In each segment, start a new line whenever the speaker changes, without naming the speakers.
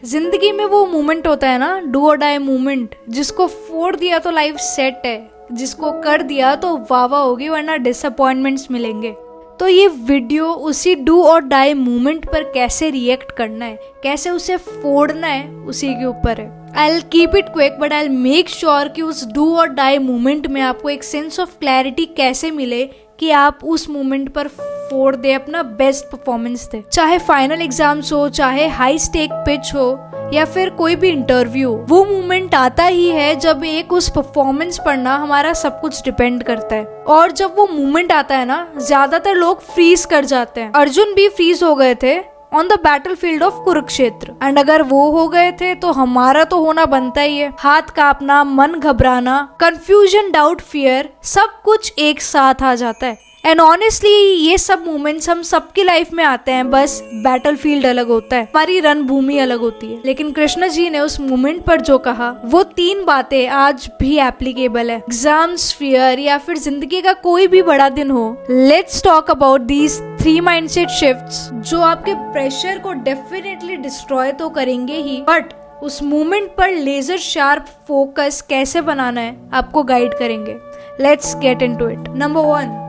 जिंदगी में वो मोमेंट होता है ना, डू और डाई मोमेंट, जिसको फोड़ दिया तो लाइफ सेट है, जिसको कर दिया तो वाह वाह होगी, वरना डिसअपॉइंटमेंट्स मिलेंगे। तो ये वीडियो उसी डू और डाई मोमेंट पर कैसे रिएक्ट करना है, कैसे उसे फोड़ना है, उसी के ऊपर है। I'll keep it quick but I'll make sure कि उस डू और डाई मोमेंट में आपको एक सेंस ऑफ क्लैरिटी कैसे मिले कि आप उस मोमेंट पर फोड़ दे, अपना बेस्ट परफॉर्मेंस दे। चाहे फाइनल एग्जाम्स हो, चाहे हाई स्टेक पिच हो, या फिर कोई भी इंटरव्यू, वो मोमेंट आता ही है जब एक उस परफॉर्मेंस पर ना हमारा सब कुछ डिपेंड करता है। और जब वो मोमेंट आता है ना, ज्यादातर लोग फ्रीज कर जाते हैं। अर्जुन भी फ्रीज हो गए थे on the battlefield of Kurukshetra, and अगर वो हो गए थे तो हमारा तो होना बनता ही है। हाथ कांपना, मन घबराना, कंफ्यूजन, डाउट, फियर, सब कुछ एक साथ आ जाता है। एंड ऑनेस्टली ये सब मोमेंट्स हम सबकी लाइफ में आते हैं, बस बैटलफील्ड अलग होता है, हमारी रणभूमि अलग होती है। लेकिन कृष्ण जी ने उस मोमेंट पर जो कहा, वो 3 बातें आज भी एप्लीकेबल है। एग्जाम्स, फियर या फिर जिंदगी का कोई भी बड़ा दिन हो, let's talk about these 3 mindset shifts जो आपके प्रेशर को डेफिनेटली डिस्ट्रॉय तो करेंगे ही, बट उस मोमेंट पर लेजर शार्प फोकस कैसे बनाना है आपको गाइड करेंगे। Let's get into it. Number 1,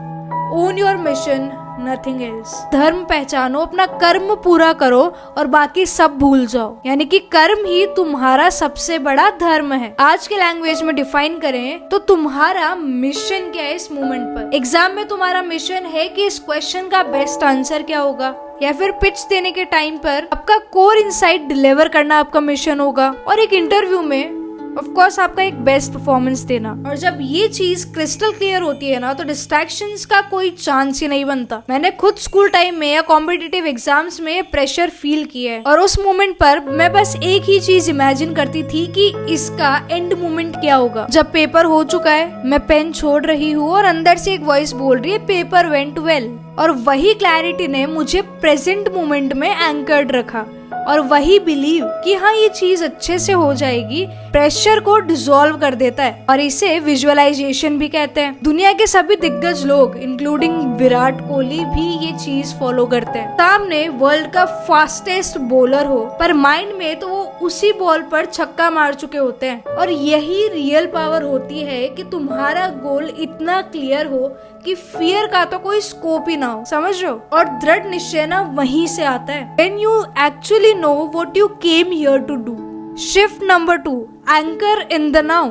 own your mission, nothing else. धर्म पहचानो, अपना कर्म पूरा करो और बाकी सब भूल जाओ। यानी कि कर्म ही तुम्हारा सबसे बड़ा धर्म है। आज के लैंग्वेज में डिफाइन करें तो तुम्हारा मिशन क्या है इस मोमेंट पर। एग्जाम में तुम्हारा मिशन है कि इस क्वेश्चन का बेस्ट आंसर क्या होगा, या फिर पिच देने के टाइम पर आपका कोर इनसाइट डिलीवर करना आपका मिशन होगा, और एक इंटरव्यू में ऑफ कोर्स आपका एक बेस्ट परफॉर्मेंस देना। और जब ये चीज क्रिस्टल क्लियर होती है ना, तो डिस्ट्रैक्शंस का कोई चांस ही नहीं बनता। मैंने खुद स्कूल टाइम में या कॉम्पिटिटिव एग्जाम्स में प्रेशर फील किया है, और उस मोमेंट पर मैं बस एक ही चीज इमेजिन करती थी कि इसका एंड मोमेंट क्या होगा। जब पेपर हो चुका है, मैं पेन छोड़ रही हूँ और अंदर से एक वॉइस बोल रही है, पेपर वेंट वेल। और वही क्लैरिटी ने मुझे प्रेजेंट मोमेंट में एंकर्ड रखा, और वही बिलीव कि हाँ ये चीज अच्छे से हो जाएगी प्रेशर को डिसॉल्व कर देता है। और इसे विजुअलाइजेशन भी कहते हैं। दुनिया के सभी दिग्गज लोग इंक्लूडिंग विराट कोहली भी ये चीज फॉलो करते हैं। सामने वर्ल्ड का फास्टेस्ट बॉलर हो, पर माइंड में तो वो उसी बॉल पर छक्का मार चुके होते हैं। और यही रियल पावर होती है कि तुम्हारा गोल इतना क्लियर हो कि फियर का तो कोई स्कोप ही ना हो, समझ रहे हो। और दृढ़ निश्चय ना वहीं से आता है, when you actually know what you came here to do. Shift number 2, anchor in the now.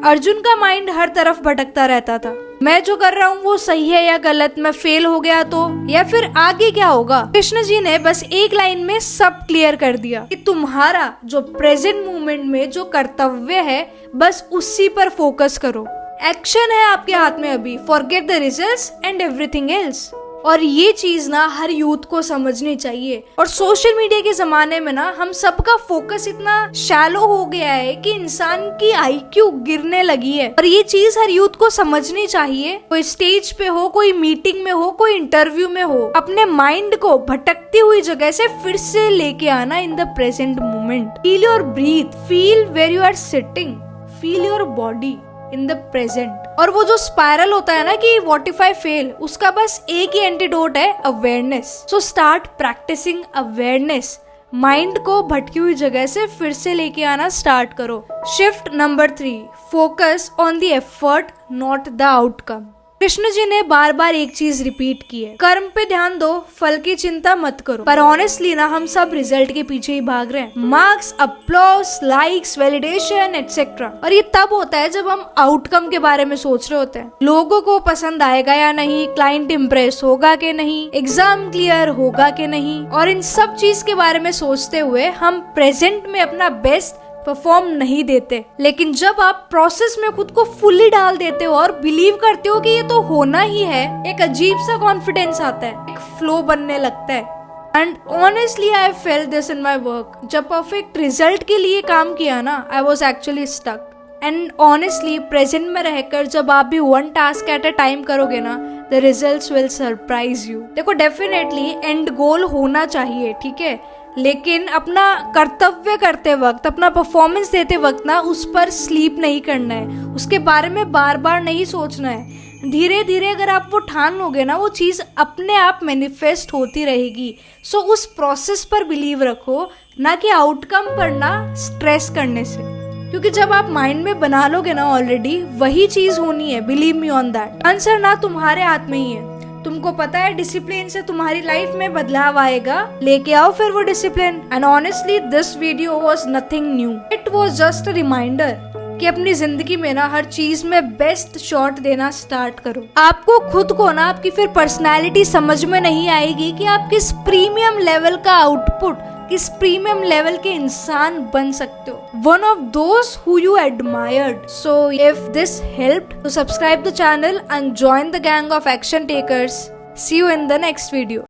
Arjun का माइंड हर तरफ भटकता रहता था। मैं जो कर रहा हूँ वो सही है या गलत, मैं फेल हो गया तो, या फिर आगे क्या होगा। कृष्ण जी ने बस एक लाइन में सब क्लियर कर दिया कि तुम्हारा जो प्रेजेंट मोमेंट में जो कर्तव्य है, बस उसी पर फोकस करो। एक्शन है आपके हाथ में अभी, forget the results and everything else. और ये चीज ना हर यूथ को समझनी चाहिए। और सोशल मीडिया के जमाने में ना हम सबका फोकस इतना शैलो हो गया है कि इंसान की आईक्यू गिरने लगी है। और ये चीज हर यूथ को समझनी चाहिए। कोई स्टेज पे हो, कोई मीटिंग में हो, कोई इंटरव्यू में हो, अपने माइंड को भटकती हुई जगह से फिर से लेके आना in the present moment. Feel your breath, feel where you are sitting, feel your body in the present. और वो जो स्पाइरल होता है ना कि व्हाट इफ आई फेल, उसका बस एक ही एंटीडोट है, awareness. So start practicing awareness. Mind को भटकी हुई जगह से फिर से लेके आना स्टार्ट करो। Shift number 3, focus on the effort not the outcome. Krishna ji ने बार बार एक चीज रिपीट की है, कर्म पे ध्यान दो, फल की चिंता मत करो। पर ऑनेस्टली ना हम सब रिजल्ट के पीछे ही भाग रहे हैं। Marks, applause, likes, validation etcetera. और ये तब होता है जब हम आउटकम के बारे में सोच रहे होते हैं। लोगों को पसंद आएगा या नहीं, क्लाइंट इम्प्रेस होगा कि नहीं, एग्जाम क्लियर होगा कि नहीं। और इन सब चीज के बारे में सोचते हुए हम प्रेजेंट में अपना बेस्ट परफॉर्म नहीं देते। लेकिन जब आप प्रोसेस में खुद को फुल्ली डाल देते हो और बिलीव करते हो कि ये तो होना ही है, एक अजीब सा कॉन्फिडेंस आता है, एक फ्लो बनने लगता है। And honestly I felt this in my work. जब परफेक्ट रिजल्ट के लिए काम किया ना, I was actually stuck. And honestly present में रहकर जब आप भी one task at a time करोगे ना, the results will surprise you. देखो डेफिनेटली एंड गोल होना चाहिए, ठीक है, लेकिन अपना कर्तव्य करते वक्त, अपना परफॉर्मेंस देते वक्त ना उस पर स्लीप नहीं करना है, उसके बारे में बार बार नहीं सोचना है। धीरे धीरे अगर आप वो ठान लोगे ना, वो चीज़ अपने आप मैनिफेस्ट होती रहेगी। सो उस प्रोसेस पर बिलीव रखो, ना कि आउटकम पर ना स्ट्रेस करने से। क्योंकि जब आप माइंड में बना लोगे ना ऑलरेडी वही चीज होनी है, believe me on that. Answer ना तुम्हारे हाथ में ही है। तुमको पता है डिसिप्लिन से तुम्हारी लाइफ में बदलाव आएगा, लेके आओ फिर वो discipline. And honestly this video was nothing new, it was just a reminder कि अपनी जिंदगी में ना हर चीज में बेस्ट शॉट देना स्टार्ट करो। आपको खुद को ना आपकी फिर पर्सनैलिटी समझ में नहीं आएगी कि आप किस प्रीमियम लेवल का आउटपुट, किस प्रीमियम लेवल के इंसान बन सकते हो, one of those who you admired. So if this helped तो subscribe the channel and join the gang of action takers. See you in the next video.